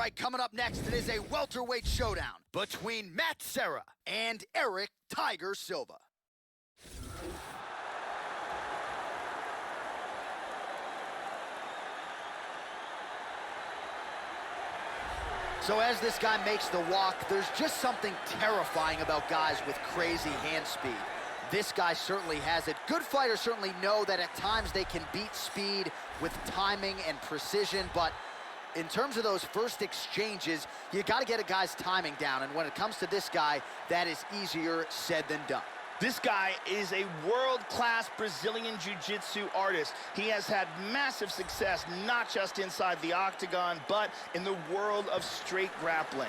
right, coming up next, it is a welterweight showdown between Matt Serra and Eric Tiger Silva. So as this guy makes the walk, there's just something terrifying about guys with crazy hand speed. This guy certainly has it. Good fighters certainly know that at times they can beat speed with timing and precision, but in terms of those first exchanges, you got to get a guy's timing down, and when it comes to this guy, that is easier said than done. This guy is a world-class Brazilian jiu-jitsu artist. He has had massive success, not just inside the octagon, but in the world of straight grappling.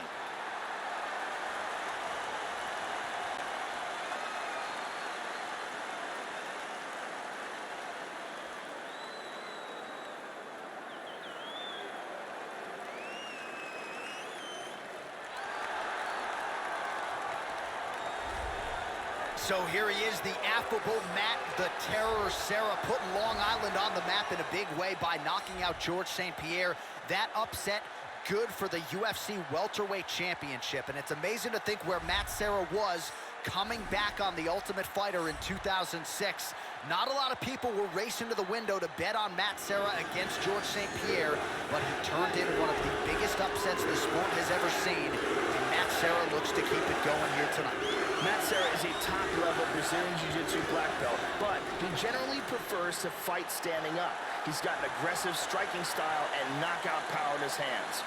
So here he is, the affable Matt the Terror Serra, putting Long Island on the map in a big way by knocking out George St. Pierre. That upset good for the UFC welterweight championship, and it's amazing to think where Matt Serra was coming back on The Ultimate Fighter in 2006. Not a lot of people were racing to the window to bet on Matt Serra against George St. Pierre, but he turned in one of the biggest upsets the sport has ever seen, and Matt Serra looks to keep it going here tonight. Matt Serra is a top-level Brazilian Jiu-Jitsu black belt, but he generally prefers to fight standing up. He's got an aggressive striking style and knockout power in his hands.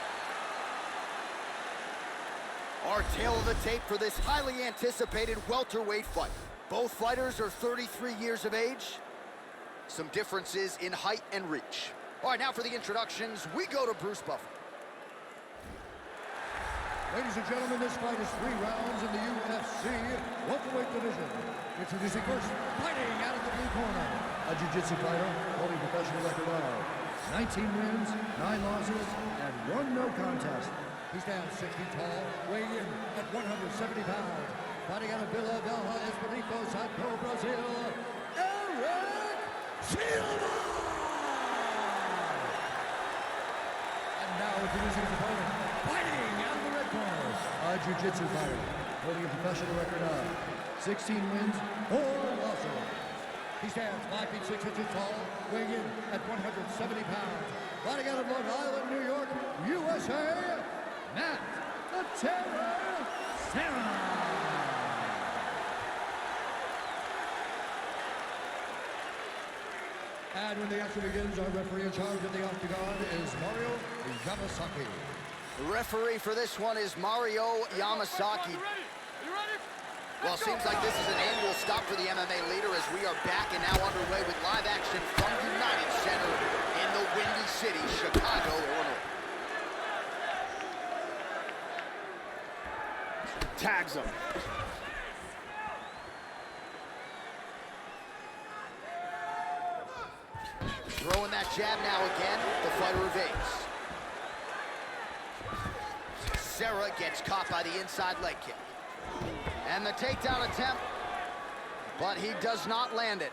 Our tale of the tape for this highly anticipated welterweight fight. Both fighters are 33 years of age. Some differences in height and reach. All right, now for the introductions, we go to Bruce Buffer. Ladies and gentlemen, this fight is 3 rounds in the UFC welterweight division. Introducing first, fighting out of the blue corner, a jiu-jitsu fighter holding professional record of 19 wins, 9 losses, and 1 no contest. He stands 6 feet tall, weighing in at 170 pounds. Fighting out of Vila Velha, Espírito Santo, Brazil, Eric Silva! And now introducing his opponent, fighting out of the red corner, a jiu-jitsu fighter, holding a professional record of 16 wins, 4 losses. He stands 5 feet 6 inches tall, weighing in at 170 pounds. Fighting out of Long Island, New York, USA, Matt the Terror Serra. And when the action begins, our referee in charge of the octagon is Mario Yamasaki. The referee for this one is Mario Yamasaki. Well, it seems like this is an annual stop for the MMA leader as we are back and now underway with live action from United Center in the Windy City, Chicago, Illinois. Tags him. Throwing that jab now again, the fighter evades. Serra gets caught by the inside leg kick. And the takedown attempt, but he does not land it.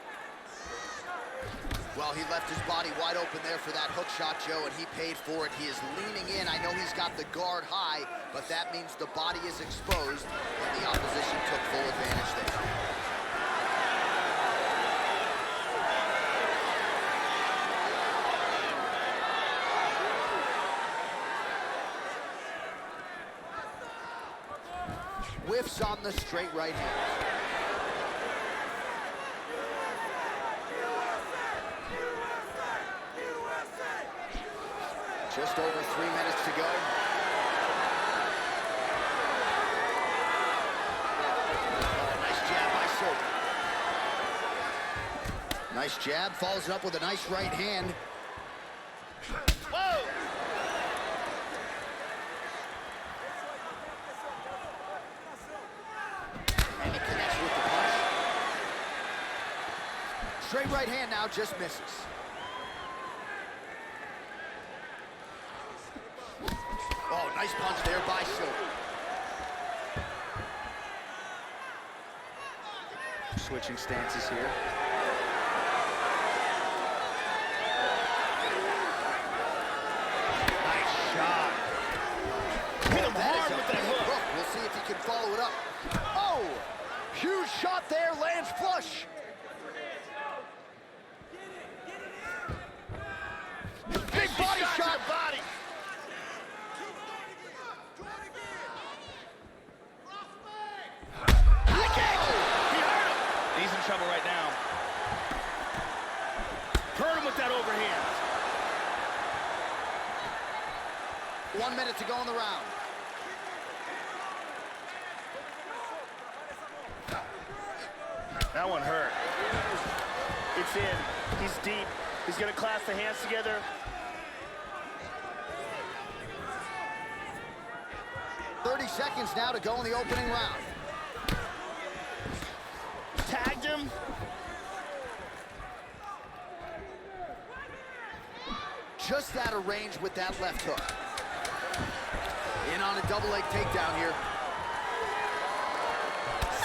Well, he left his body wide open there for that hook shot, Joe, and he paid for it. He is leaning in. I know he's got the guard high, but that means the body is exposed, and the opposition took full advantage there. Whiffs on the straight right hand. Just over 3 minutes to go. Nice jab by Silva. Nice jab, follows it up with a nice right hand. Whoa! And he connects with the punch. Straight right hand now, just misses. Oh, nice punch there by Silva. Switching stances here. Nice shot. follow it up. Oh! Huge shot there, lands flush. Big body shot. Body. He hurt him. He's in trouble right now. Hurt him with that overhand. 1 minute to go in the round. That one hurt. It's in. He's deep. He's going to clasp the hands together. .30 seconds now to go in the opening round. Tagged him. Just out of range with that left hook. In on a double leg takedown here.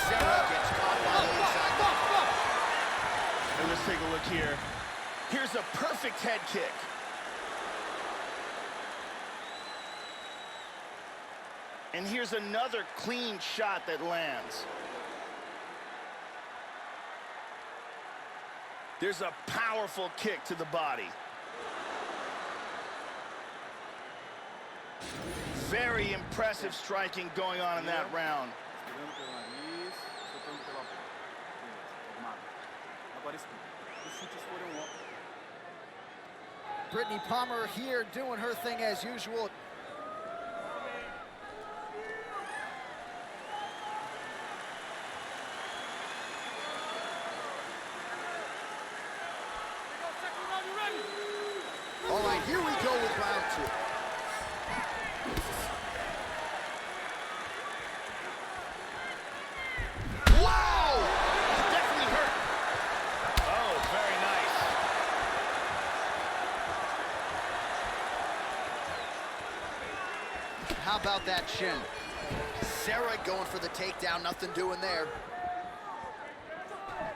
Sarah gets caught by the inside. And let's take a look here. Here's a perfect head kick. And here's another clean shot that lands. There's a powerful kick to the body. Very impressive striking going on in that round. Brittany Palmer here doing her thing as usual. All right, here we go with round two. Wow! He's definitely hurt. Oh, very nice. How about that shin? Sarah going for the takedown, nothing doing there.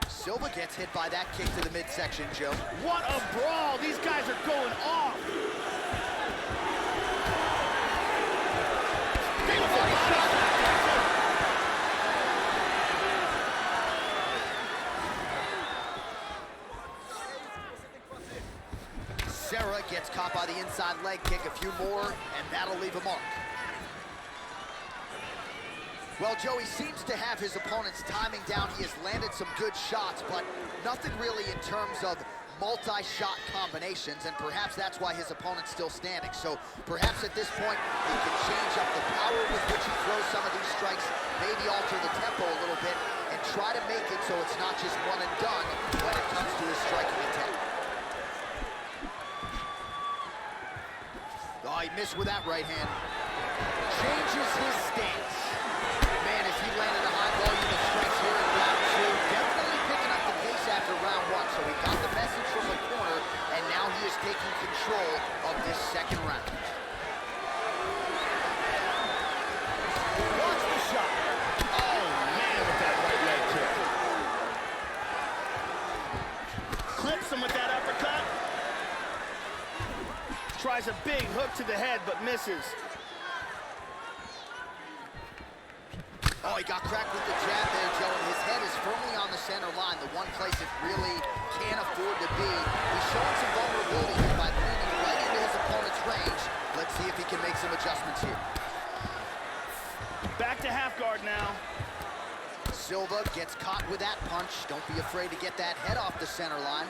Silva gets hit by that kick to the midsection, Joe. What a brawl! These guys are going off. Beautiful shot. Sarah gets caught by the inside leg kick, a few more, and that'll leave a mark. Well, Joey seems to have his opponent's timing down. He has landed some good shots, but nothing really in terms of multi-shot combinations, and perhaps that's why his opponent's still standing. So perhaps at this point, he can change up the power with which he throws some of these strikes, maybe alter the tempo a little bit, and try to make it so it's not just one and done when it comes to his striking attack. Oh, he missed with that right hand. Changes his stance. Man, if he landed a high volume of strikes here in round two, definitely picking up the pace after round one. So he got the message from the corner, and now he is taking control of this second round. Watch the shot. Oh, man, with that right leg kick. Clips him with that uppercut. Tries a big hook to the head, but misses. Oh, he got cracked with the jab there, Joe, and his head is firmly on the center line, the one place it really can't afford to be. He's showing some vulnerability here by leaning right into his opponent's range. Let's see if he can make some adjustments here. Back to half guard now. Silva gets caught with that punch. Don't be afraid to get that head off the center line.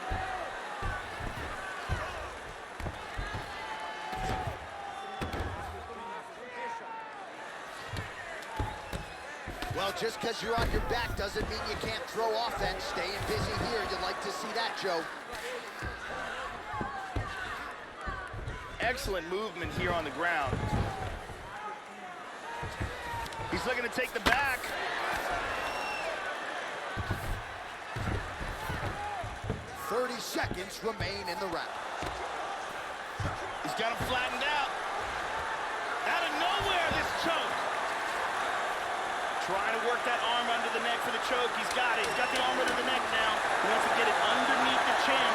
Well, just because you're on your back doesn't mean you can't throw offense. Staying busy here, you'd like to see that, Joe. Excellent movement here on the ground. He's looking to take the back. .30 seconds remain in the round. He's got him flattened out. Out of nowhere, this choke. Trying to work that arm under the neck for the choke. He's got it. He's got the arm under the neck now. He wants to get it underneath the chin.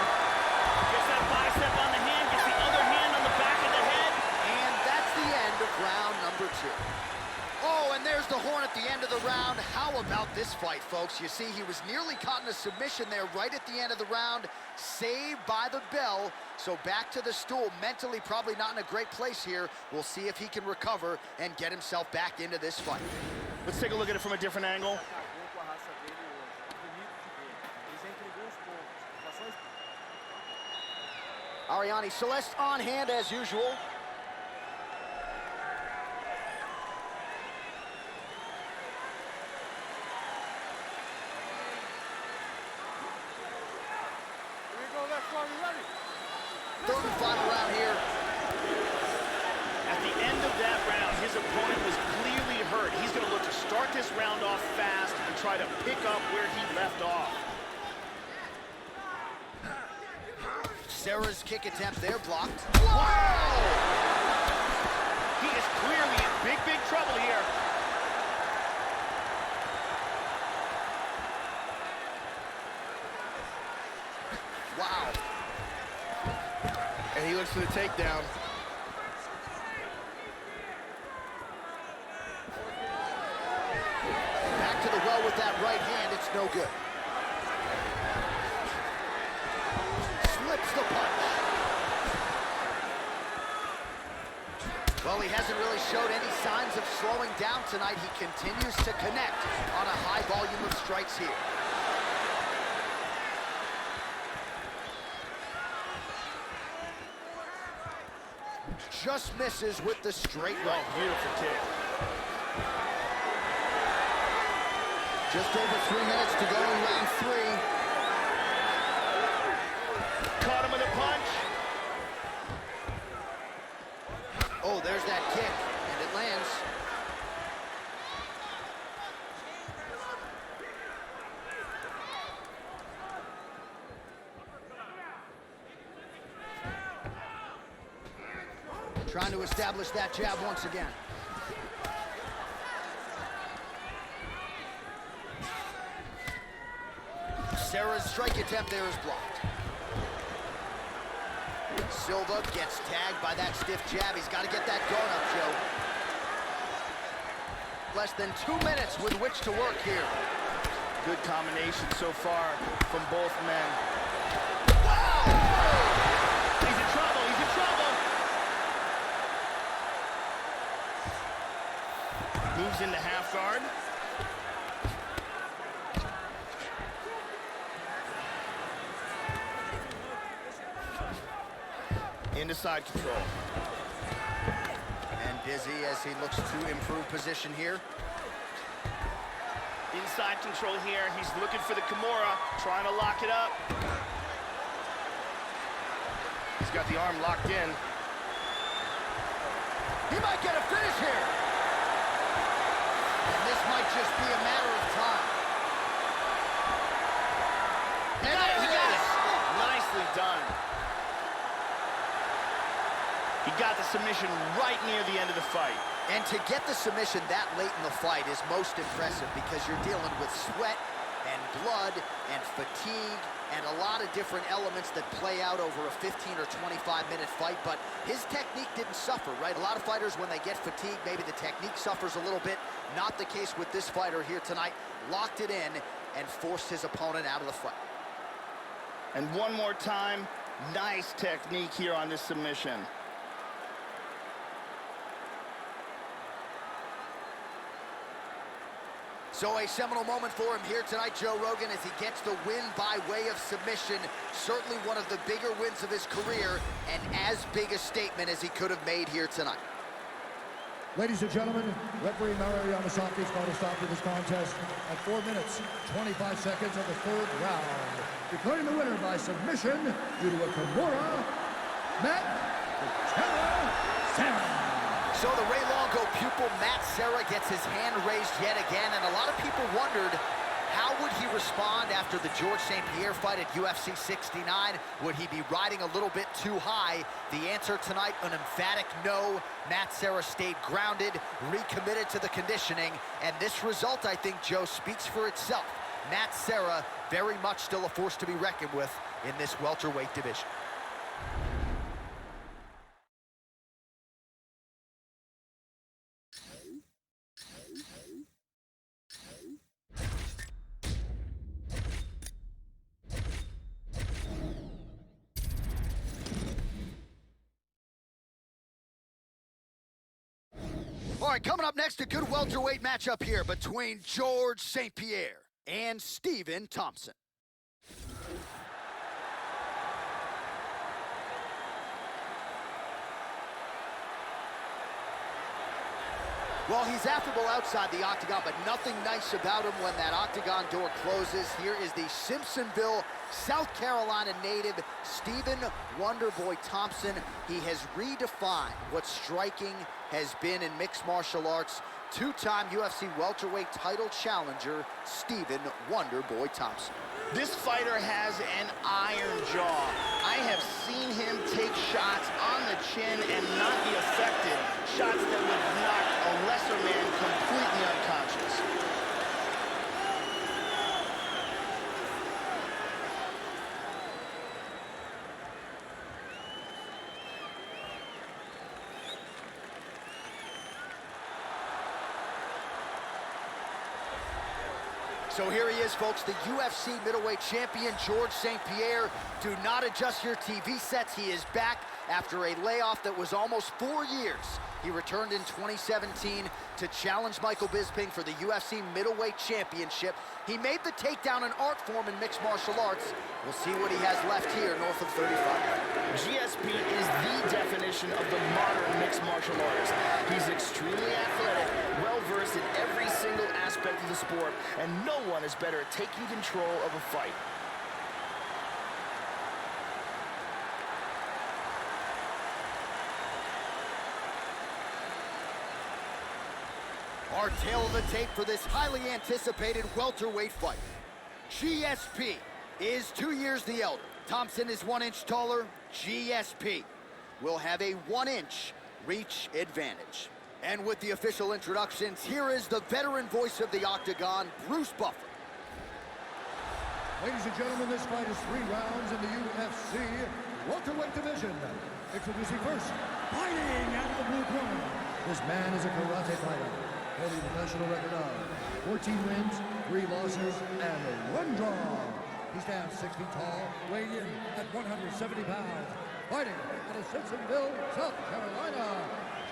Gets that bicep on the hand. Gets the other hand on the back of the head. And that's the end of round number two. Oh, and there's the horn at the end of the fight, folks. You see, he was nearly caught in a submission there right at the end of the round, saved by the bell. So back to the stool, mentally probably not in a great place here. We'll see if he can recover and get himself back into this fight. Let's take a look at it from a different angle. Ariane Celeste on hand as usual. Third and final round here. At the end of that round, his opponent was clearly hurt. He's going to look to start this round off fast and try to pick up where he left off. Sarah's kick attempt there blocked. Wow! He is clearly in big, big trouble here. Wow. And he looks for the takedown. Back to the well with that right hand. It's no good. Slips the punch. Well, he hasn't really showed any signs of slowing down tonight. He continues to connect on a high volume of strikes here. Just misses with the straight right. Oh, beautiful kick. Just over 3 minutes to go in round 3. Caught him with a punch. Oh, there's that kick, and it lands. Trying to establish that jab once again. Sarah's strike attempt there is blocked. Silva gets tagged by that stiff jab. He's got to get that guard up, Joe. Less than 2 minutes with which to work here. Good combination so far from both men. Wow! He's in trouble, he's in trouble. Moves into half guard. Into side control. And busy as he looks to improve position here. Inside control here. He's looking for the Kimura, trying to lock it up. He's got the arm locked in. He might get a finish here. And this might just be a matter of time. And He there got it it. is. Nicely done. He got the submission right near the end of the fight. And to get the submission that late in the fight is most impressive because you're dealing with sweat and blood and fatigue and a lot of different elements that play out over a 15 or 25-minute fight, but his technique didn't suffer, right? A lot of fighters, when they get fatigued, maybe the technique suffers a little bit. Not the case with this fighter here tonight. Locked it in and forced his opponent out of the fight. And one more time, nice technique here on this submission. So a seminal moment for him here tonight, Joe Rogan, as he gets the win by way of submission. Certainly one of the bigger wins of his career, and as big a statement as he could have made here tonight. Ladies and gentlemen, referee Mario Yamasaki is going to stop this contest at 4 minutes, 25 seconds of the third round. Declaring the winner by submission due to a Kimura, Matt Sarah. So the Ray Longo pupil, Matt Serra, gets his hand raised yet again, and a lot of people wondered how would he respond after the George St. Pierre fight at UFC 69? Would he be riding a little bit too high? The answer tonight, an emphatic no. Matt Serra stayed grounded, recommitted to the conditioning, and this result, I think, Joe, speaks for itself. Matt Serra, very much still a force to be reckoned with in this welterweight division. right, coming up next, a good welterweight matchup here between George St. Pierre and Stephen Thompson. Well, he's affable outside the octagon, but nothing nice about him when that octagon door closes. Here is the Simpsonville, South Carolina native, Stephen Wonderboy Thompson. He has redefined what striking has been in mixed martial arts. Two-time UFC welterweight title challenger, Stephen Wonderboy Thompson. This fighter has an iron jaw. I have seen him take shots on the chin and not be affected. Shots that would knock a lesser man completely unconscious. So here he is, folks, the UFC middleweight champion, George St. Pierre. Do not adjust your TV sets. He is back after a layoff that was almost 4 years. He returned in 2017 to challenge Michael Bisping for the UFC middleweight championship. He made the takedown an art form in mixed martial arts. We'll see what he has left here north of 35. GSP is the definition of the modern mixed martial artist. He's extremely athletic, well-versed in every single aspect of the sport, and no one is better at taking control of a fight. Our tail of the tape for this highly anticipated welterweight fight. GSP is 2 years the elder. Thompson is 1 inch taller. GSP will have a 1 inch reach advantage. And with the official introductions, here is the veteran voice of the Octagon, Bruce Buffer. Ladies and gentlemen, this fight is 3 rounds in the UFC welterweight division. Introducing first, fighting out of the blue corner. This man is a karate fighter, holding a professional record of 14 wins, 3 losses, and 1 draw. He stands 6 feet tall, weighing in at 170 pounds. Fighting out of Simpsonville, South Carolina,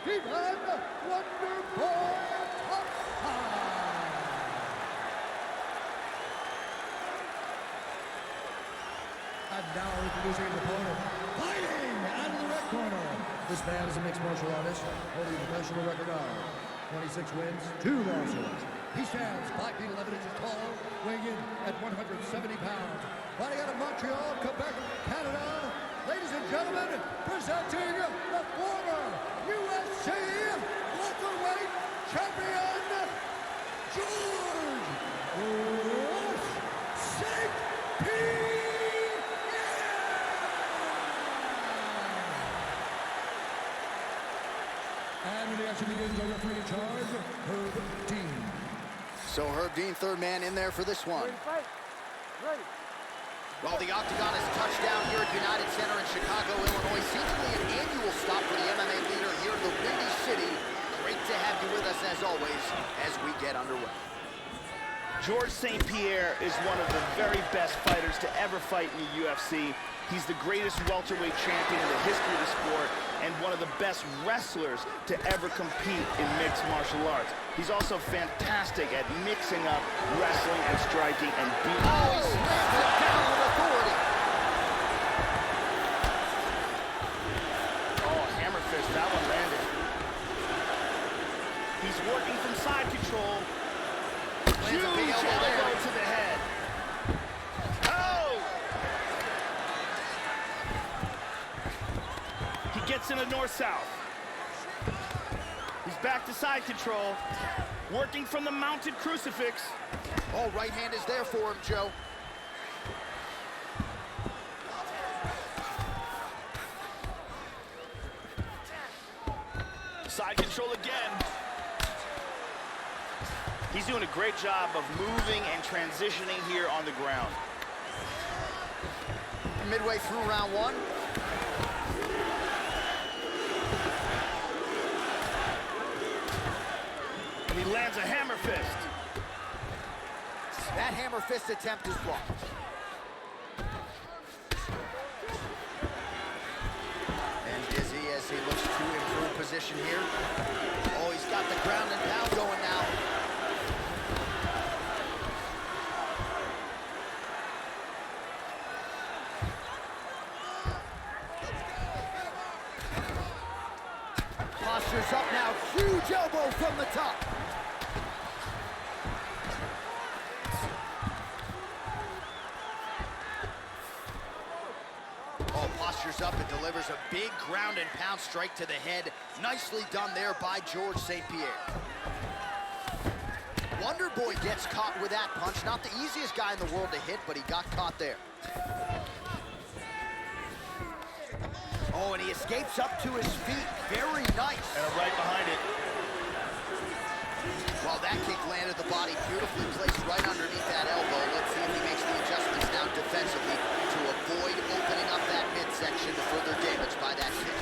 Stephen Wonderboy Thompson. And now introducing his opponent, fighting out of the red corner. This man is a mixed martial artist, holding a professional record of 26 wins, 2 losses. He stands 5 feet 11 inches tall, weighing in at 170 pounds. Fighting out of Montreal, Quebec, Canada. Ladies and gentlemen, presenting the former UFC welterweight champion, George St. Pierre. And when the action begins, our referee in charge, Herb Dean. So Herb Dean, third man in there for this one. Ready. Well, the Octagon is touched down here at United Center in Chicago, Illinois. Seemingly an annual stop for the MMA leader here in the Windy City. Great to have you with us, as always, as we get underway. George St. Pierre is one of the very best fighters to ever fight in the UFC. He's the greatest welterweight champion in the history of the sport and one of the best wrestlers to ever compete in mixed martial arts. He's also fantastic at mixing up wrestling and striking and beating. Oh, he slams it down with authority. Oh, hammer fist, that one landed. He's working from side control. Lands a big Huge elbow there. elbow to the head. Oh! He gets in a north-south. He's back to side control. Working from the mounted crucifix. Oh, right hand is there for him, Joe. Side control again. He's doing a great job of moving and transitioning here on the ground. Midway through round 1. And he lands a hammer fist. That hammer fist attempt is blocked. And dizzy as he looks to improve position here. Oh, he's got the ground and pound going now. Posture's up now, huge elbow from the top. Oh, posture's up and delivers a big ground and pound strike to the head. Nicely done there by George St. Pierre. Wonder Boy gets caught with that punch. Not the easiest guy in the world to hit, but he got caught there. Oh, and he escapes up to his feet. Very nice. And right behind it. Well, that kick landed the body beautifully placed right underneath that elbow. Let's see if he makes the adjustments now defensively to avoid opening up that midsection to further damage by that kick.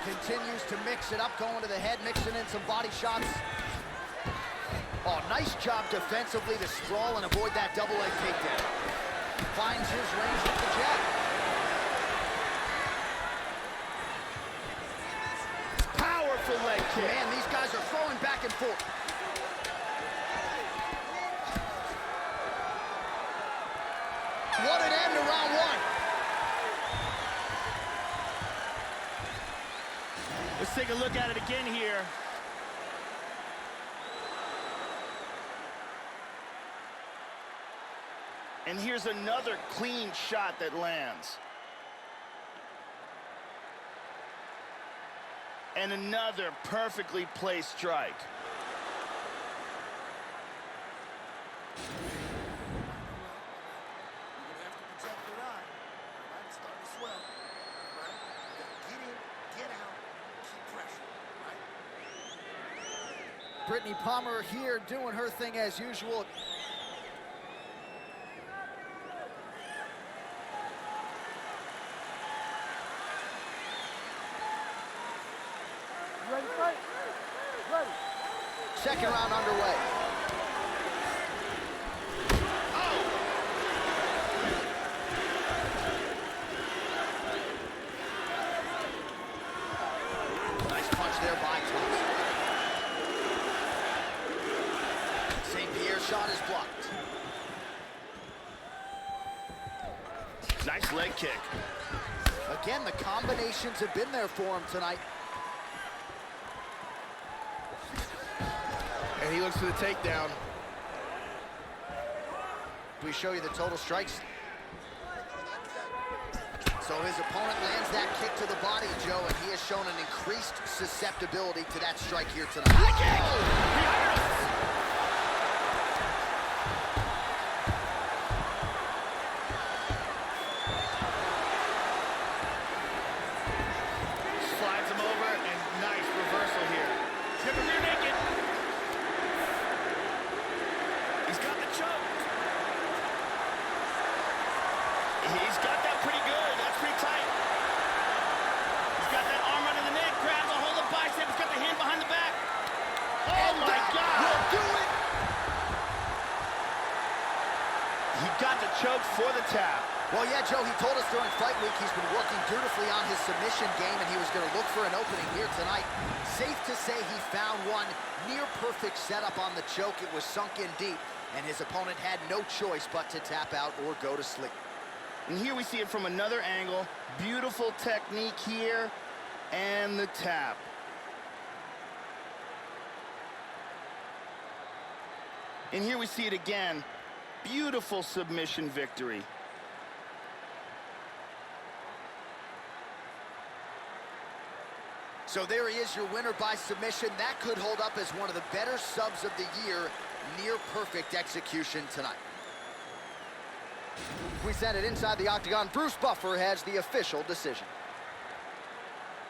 Continues to mix it up, going to the head, mixing in some body shots. Oh, nice job defensively to sprawl and avoid that double leg takedown. Finds his range with the jab. Powerful leg kick. Man, these guys are throwing back and forth. What an end to round one. Let's take a look at it again here. And here's another clean shot that lands. And another perfectly placed strike. Brittany Palmer here doing her thing as usual. Ready, fight? Ready. Second round underway. Nice punch there by Thompson. St. Pierre's shot is blocked. Nice leg kick. Again, the combinations have been there for him tonight. And he looks for the takedown. We show you the total strikes. So his opponent lands that kick to the body, Joe, and he has shown an increased susceptibility to that strike here tonight. High kick! Behind us! Slides him over, and nice reversal here. He's got the rear naked. He's got the choke. He's got that pretty good. That's pretty tight. He's got that arm under the neck, grabs a hold of the bicep. He's got the hand behind the back. Oh my God! Will do it. He got the choke for the tap. Well, yeah, Joe, he told us during fight week he's been working dutifully on his submission game, and he was going to look for an opening here tonight. Safe to say he found one. Near perfect setup on the choke. It was sunk in deep, and his opponent had no choice but to tap out or go to sleep. And here we see it from another angle. Beautiful technique here, and the tap. And here we see it again. Beautiful submission victory. So there he is, your winner by submission. That could hold up as one of the better subs of the year. Near perfect execution tonight. We send it inside the octagon. Bruce Buffer has the official decision.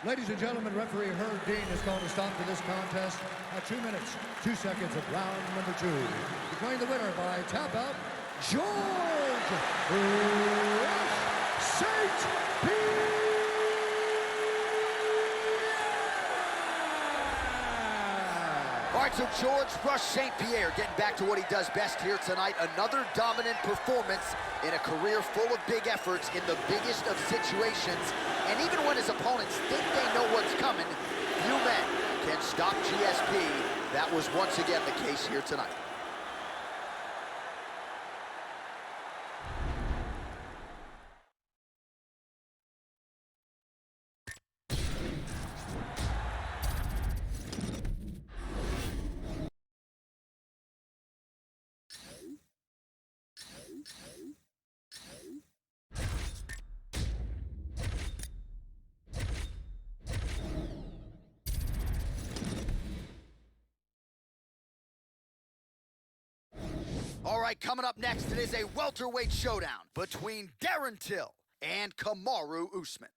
Ladies and gentlemen, referee Herb Dean has called a stop to this contest at 2 minutes, 2 seconds of round number 2. Declaring the winner by tap out, George St. Pierre. All right, right, so George Rush St. Pierre getting back to what he does best here tonight. Another dominant performance in a career full of big efforts in the biggest of situations. And even when his opponents think they know what's coming, few men can stop GSP. That was once again the case here tonight. All right, coming up next, it is a welterweight showdown between Darren Till and Kamaru Usman.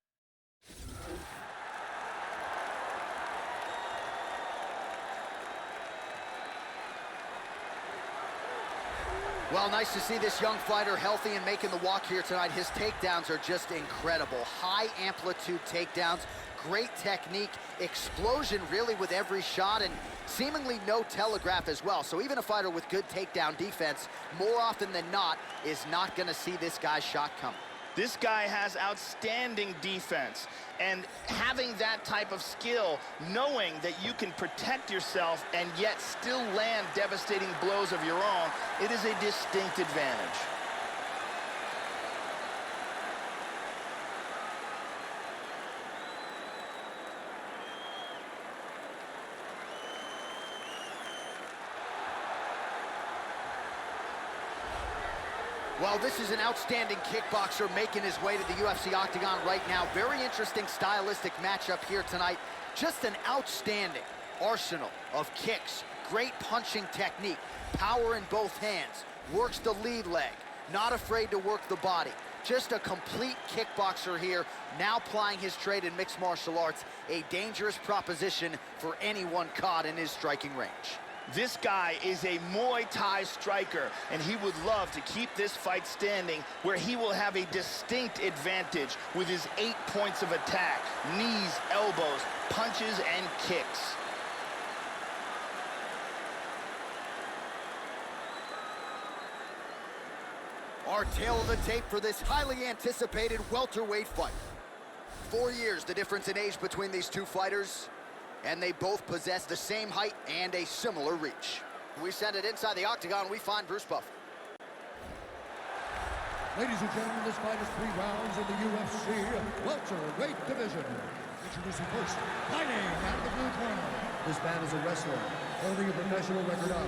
Well, nice to see this young fighter healthy and making the walk here tonight. His takedowns are just incredible. High amplitude takedowns, great technique, explosion really with every shot, and seemingly no telegraph as well. So even a fighter with good takedown defense, more often than not, is not going to see this guy's shot coming. This guy has outstanding defense, and having that type of skill, knowing that you can protect yourself and yet still land devastating blows of your own, it is a distinct advantage. Well, this is an outstanding kickboxer making his way to the UFC octagon right now. Very interesting stylistic matchup here tonight. Just an outstanding arsenal of kicks, great punching technique, power in both hands, works the lead leg, not afraid to work the body. Just a complete kickboxer here, now plying his trade in mixed martial arts, a dangerous proposition for anyone caught in his striking range. This guy is a Muay Thai striker, and he would love to keep this fight standing where he will have a distinct advantage with his 8 points of attack: knees, elbows, punches, and kicks. Our tale of the tape for this highly anticipated welterweight fight. 4 years the difference in age between these two fighters, and they both possess the same height and a similar reach. We send it inside the octagon, we find Bruce Buffer. Ladies and gentlemen, this fight is 3 rounds in the UFC welterweight division. Introducing first, fighting out of the blue corner. This man is a wrestler, holding a professional record of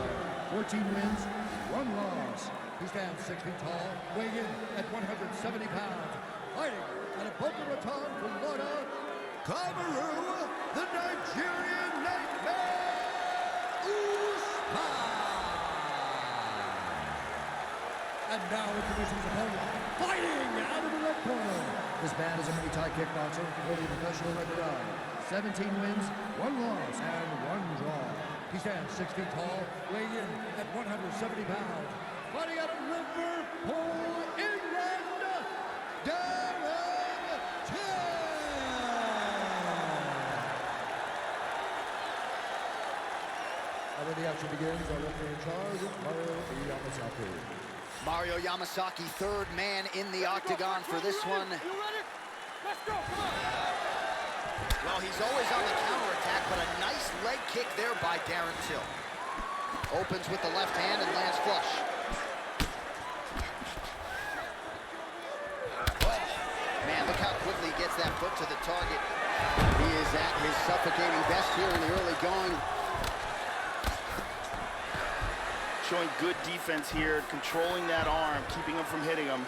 14 wins, 1 loss. He stands 6 feet tall, weighing in at 170 pounds. Fighting out of Boca Raton, Florida, Kamaru, the Nigerian Nightmare, Usman. And now introducing his opponent, fighting out of the red corner. This man is a Muay Thai kickboxer, holding a professional record of 17 wins, 1 loss, and 1 draw. He stands 6 feet tall, weighing in at 170 pounds. Fighting out of Liverpool, England, Darren Till. And when the action begins, our referee in charge is Mario Yamasaki. Mario Yamasaki, third man in the octagon for this one. You ready? Let's go, come on. Well, he's always on the counterattack, but a nice leg kick there by Darren Till. Opens with the left hand and lands flush. Oh, man, look how quickly he gets that foot to the target. He is at his suffocating best here in the early going. Showing good defense here, controlling that arm, keeping him from hitting him.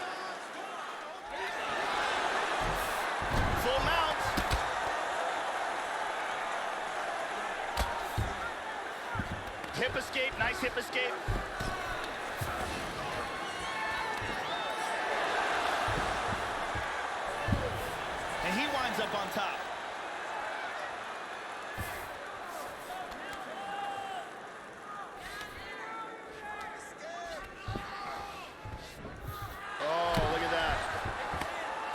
Full mount. Hip escape, nice hip escape. And he winds up on top.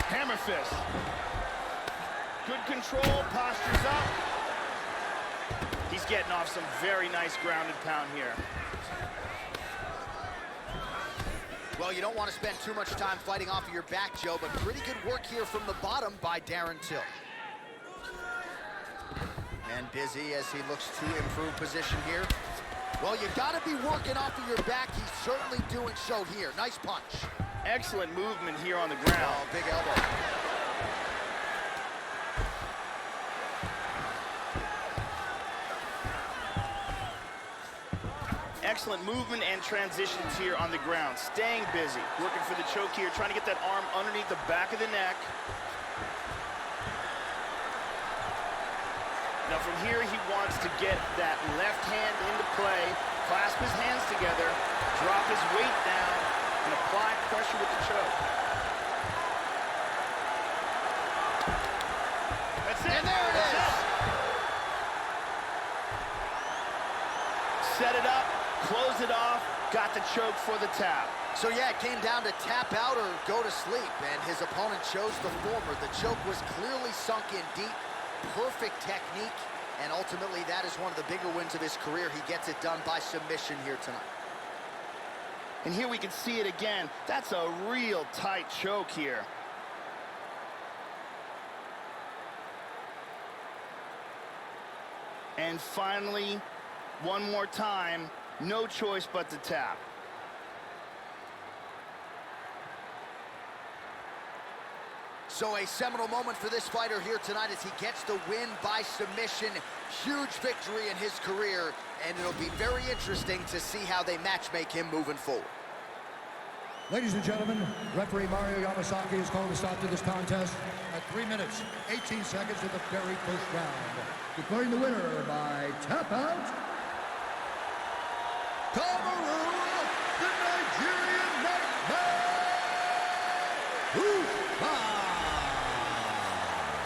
Hammer fist. Good control, postures up. He's getting off some very nice grounded pound here. Well, you don't want to spend too much time fighting off of your back, Joe, but pretty good work here from the bottom by Darren Till. And busy as he looks to improve position here. Well, you got to be working off of your back. He's certainly doing so here. Nice punch. Excellent movement here on the ground. Oh, big elbow. Excellent movement and transitions here on the ground. Staying busy, working for the choke here, trying to get that arm underneath the back of the neck. Now from here, he wants to get that left hand into play, clasp his hands together, drop his weight down, and apply pressure with the choke. That's it. And there it is. Set it up, close it off, got the choke for the tap. So yeah, it came down to tap out or go to sleep, and his opponent chose the former. The choke was clearly sunk in deep, perfect technique, and ultimately that is one of the bigger wins of his career. He gets it done by submission here tonight. And here we can see it again. That's a real tight choke here. And finally, one more time, no choice but to tap. So a seminal moment for this fighter here tonight as he gets the win by submission. Huge victory in his career, and it'll be very interesting to see how they matchmake him moving forward. Ladies and gentlemen, referee Mario Yamasaki has called a stop to this contest at 3 minutes, 18 seconds of the very first round. Declaring the winner by tap out, Cameroon, the Nigerian Nightmare,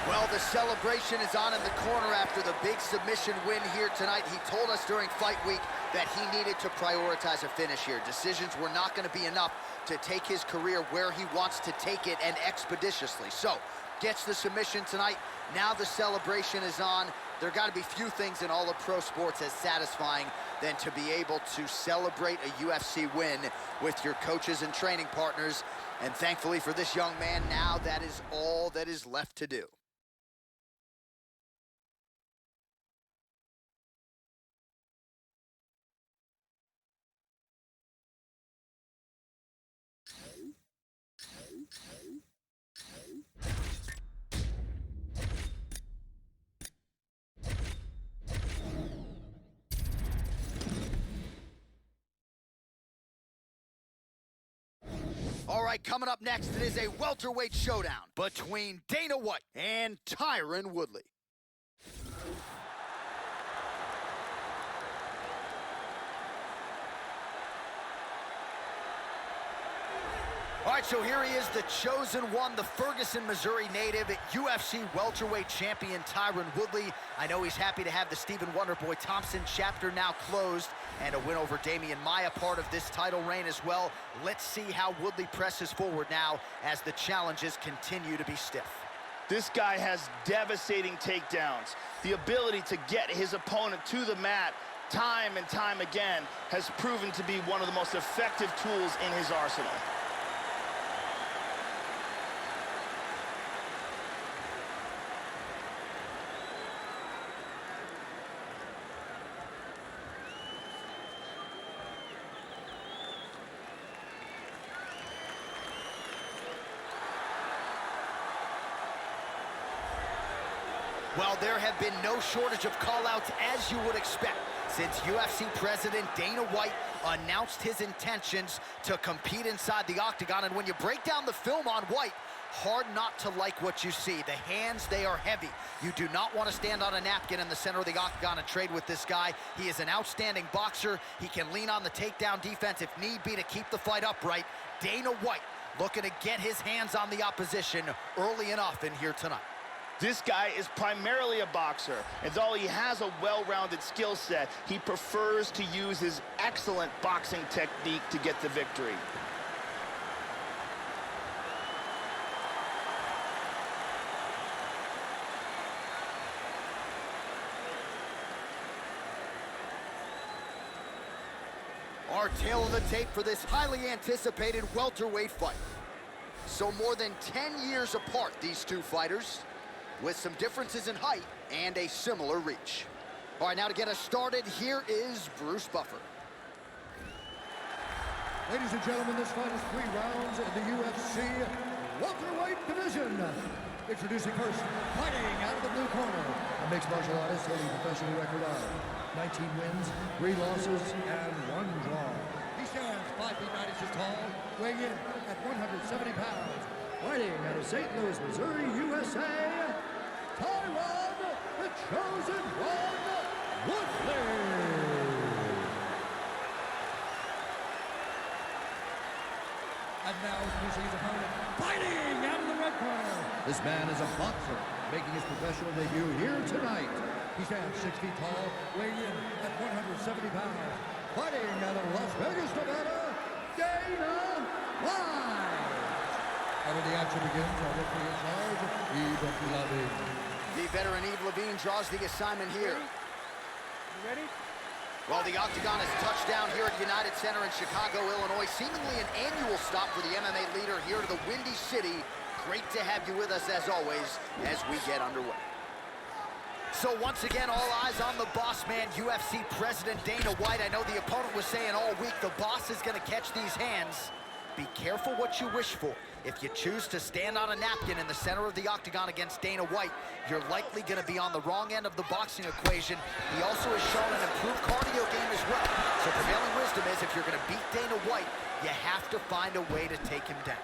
Well, the celebration is on in the corner after the big submission win here tonight. He told us during fight week that he needed to prioritize a finish here. Decisions were not going to be enough to take his career where he wants to take it, and expeditiously. So, gets the submission tonight. Now the celebration is on. There got to be few things in all of pro sports as satisfying than to be able to celebrate a UFC win with your coaches and training partners. And thankfully for this young man, now that is all that is left to do. All right, coming up next, it is a welterweight showdown between Dana White and Tyron Woodley. All right, so here he is, the chosen one, the Ferguson, Missouri native, UFC welterweight champion Tyron Woodley. I know he's happy to have the Stephen Wonderboy Thompson chapter now closed, and a win over Damian Maia part of this title reign as well. Let's see how Woodley presses forward now as the challenges continue to be stiff. This guy has devastating takedowns. The ability to get his opponent to the mat time and time again has proven to be one of the most effective tools in his arsenal. Well, there have been no shortage of call-outs, as you would expect, since UFC President Dana White announced his intentions to compete inside the octagon. And when you break down the film on White, hard not to like what you see. The hands, they are heavy. You do not want to stand on a napkin in the center of the octagon and trade with this guy. He is an outstanding boxer. He can lean on the takedown defense if need be to keep the fight upright. Dana White looking to get his hands on the opposition early enough in here tonight. This guy is primarily a boxer, and though he has a well-rounded skill set, he prefers to use his excellent boxing technique to get the victory. Our tale of the tape for this highly anticipated welterweight fight. So more than 10 years apart, these two fighters, with some differences in height and a similar reach. All right, now to get us started, here is Bruce Buffer. Ladies and gentlemen, this fight is 3 rounds in the UFC welterweight division. Introducing first, fighting out of the blue corner, a mixed martial artist holding a professional record of 19 wins, 3 losses, and 1 draw. He stands 5 feet 9 inches tall, weighing in at 170 pounds. Fighting out of St. Louis, Missouri, USA, Tyron, the Chosen One, Woodley. And now introducing his opponent, fighting out of the red corner. This man is a boxer, making his professional debut here tonight. He stands 6 feet tall, weighing in at 170 pounds. Fighting out of Las Vegas, Nevada, Dana White. And when the action begins, our referee in charge, Yves Levine. The veteran Yves Levine draws the assignment here. You ready? Well, the Octagon has touched down here at United Center in Chicago, Illinois. Seemingly an annual stop for the MMA leader here to the Windy City. Great to have you with us, as always, as we get underway. So once again, all eyes on the boss man, UFC President Dana White. I know the opponent was saying all week the boss is going to catch these hands. Be careful what you wish for. If you choose to stand on a napkin in the center of the Octagon against Dana White, you're likely going to be on the wrong end of the boxing equation. He also has shown an improved cardio game as well. So prevailing wisdom is if you're going to beat Dana White, you have to find a way to take him down.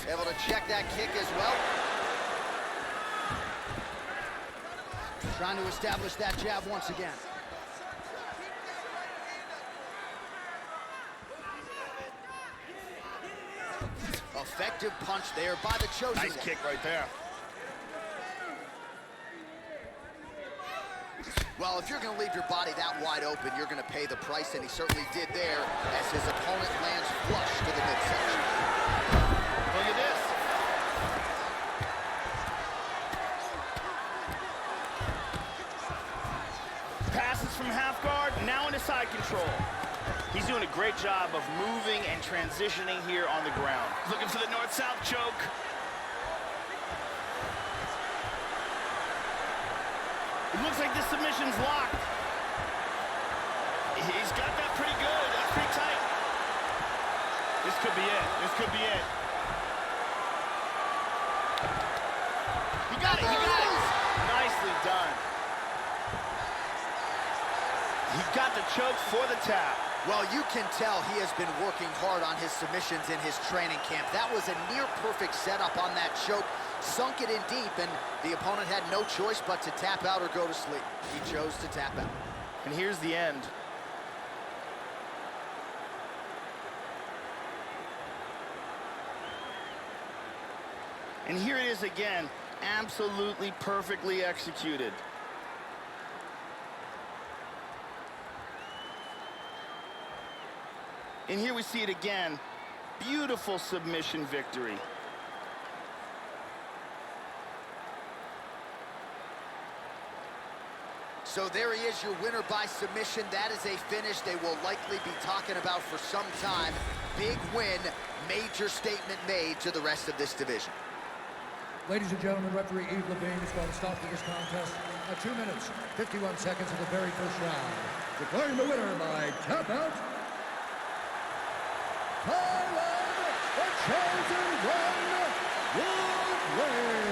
Able to check that kick as well. Trying to establish that jab once again. Effective punch there by the Chosen One. Nice kick right there. Well, if you're going to leave your body that wide open, you're going to pay the price, and he certainly did there as his opponent lands flush to the midsection. Look at this. Passes from half guard, now into side control. He's doing a great job of moving and transitioning here on the ground. Looking for the north-south choke. It looks like this submission's locked. He's got that pretty good. That's pretty tight. This could be it. This could be it. He got it. He got it. Nicely done. He got the choke for the tap. Well, you can tell he has been working hard on his submissions in his training camp. That was a near-perfect setup on that choke. Sunk it in deep, and the opponent had no choice but to tap out or go to sleep. He chose to tap out. And here's the end. And here it is again, absolutely perfectly executed. And here we see it again. Beautiful submission victory. So there he is, your winner by submission. That is a finish they will likely be talking about for some time. Big win, major statement made to the rest of this division. Ladies and gentlemen, referee Yves Levine is going to stop to this contest at 2 minutes, 51 seconds of the very first round. Declaring the winner by tap out, Tyron, the Chosen One, Woodley.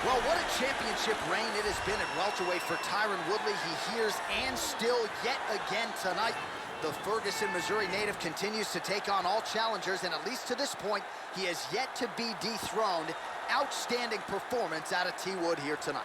Well, what a championship reign it has been at welterweight for Tyron Woodley. He hears and still yet again tonight. The Ferguson, Missouri native continues to take on all challengers, and at least to this point, he has yet to be dethroned. Outstanding performance out of T. Wood here tonight.